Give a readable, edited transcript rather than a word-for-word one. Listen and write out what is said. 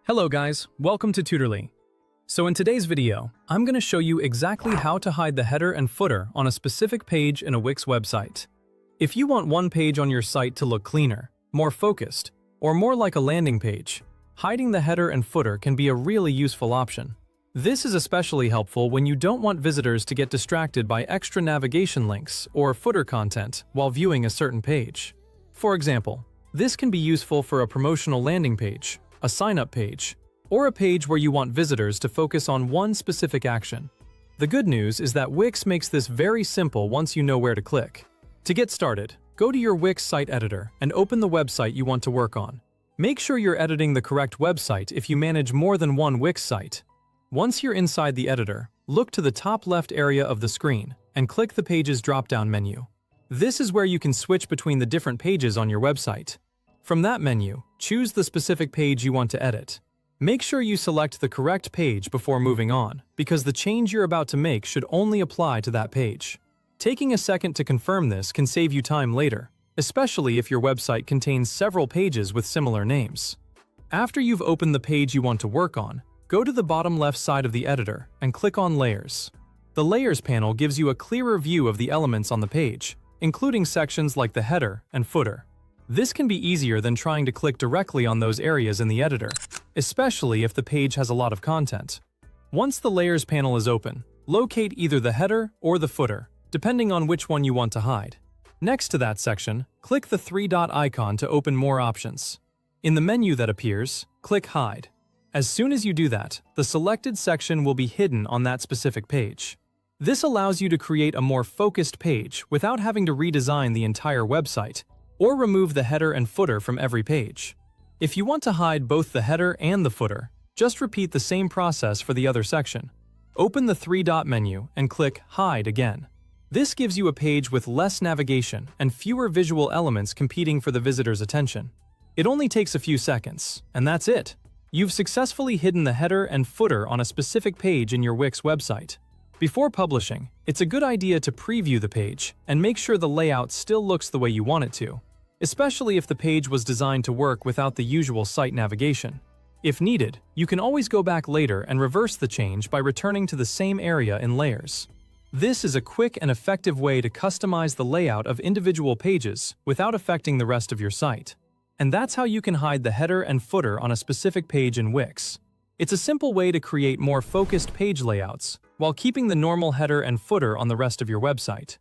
Hello guys, welcome to Tutorly. So in today's video, I'm going to show you exactly how to hide the header and footer on a specific page in a Wix website. If you want one page on your site to look cleaner, more focused, or more like a landing page, hiding the header and footer can be a really useful option. This is especially helpful when you don't want visitors to get distracted by extra navigation links or footer content while viewing a certain page. For example, this can be useful for a promotional landing page, a sign-up page, or a page where you want visitors to focus on one specific action. The good news is that Wix makes this very simple once you know where to click. To get started, go to your Wix site editor and open the website you want to work on. Make sure you're editing the correct website if you manage more than one Wix site. Once you're inside the editor, look to the top left area of the screen and click the Pages drop-down menu. This is where you can switch between the different pages on your website. From that menu, choose the specific page you want to edit. Make sure you select the correct page before moving on, because the change you're about to make should only apply to that page. Taking a second to confirm this can save you time later, especially if your website contains several pages with similar names. After you've opened the page you want to work on, go to the bottom left side of the editor and click on Layers. The Layers panel gives you a clearer view of the elements on the page, including sections like the header and footer. This can be easier than trying to click directly on those areas in the editor, especially if the page has a lot of content. Once the Layers panel is open, locate either the header or the footer, depending on which one you want to hide. Next to that section, click the three-dot icon to open more options. In the menu that appears, click Hide. As soon as you do that, the selected section will be hidden on that specific page. This allows you to create a more focused page without having to redesign the entire website, or remove the header and footer from every page. If you want to hide both the header and the footer, just repeat the same process for the other section. Open the three-dot menu and click Hide again. This gives you a page with less navigation and fewer visual elements competing for the visitor's attention. It only takes a few seconds, and that's it. You've successfully hidden the header and footer on a specific page in your Wix website. Before publishing, it's a good idea to preview the page and make sure the layout still looks the way you want it to, especially if the page was designed to work without the usual site navigation. If needed, you can always go back later and reverse the change by returning to the same area in Layers. This is a quick and effective way to customize the layout of individual pages without affecting the rest of your site. And that's how you can hide the header and footer on a specific page in Wix. It's a simple way to create more focused page layouts while keeping the normal header and footer on the rest of your website.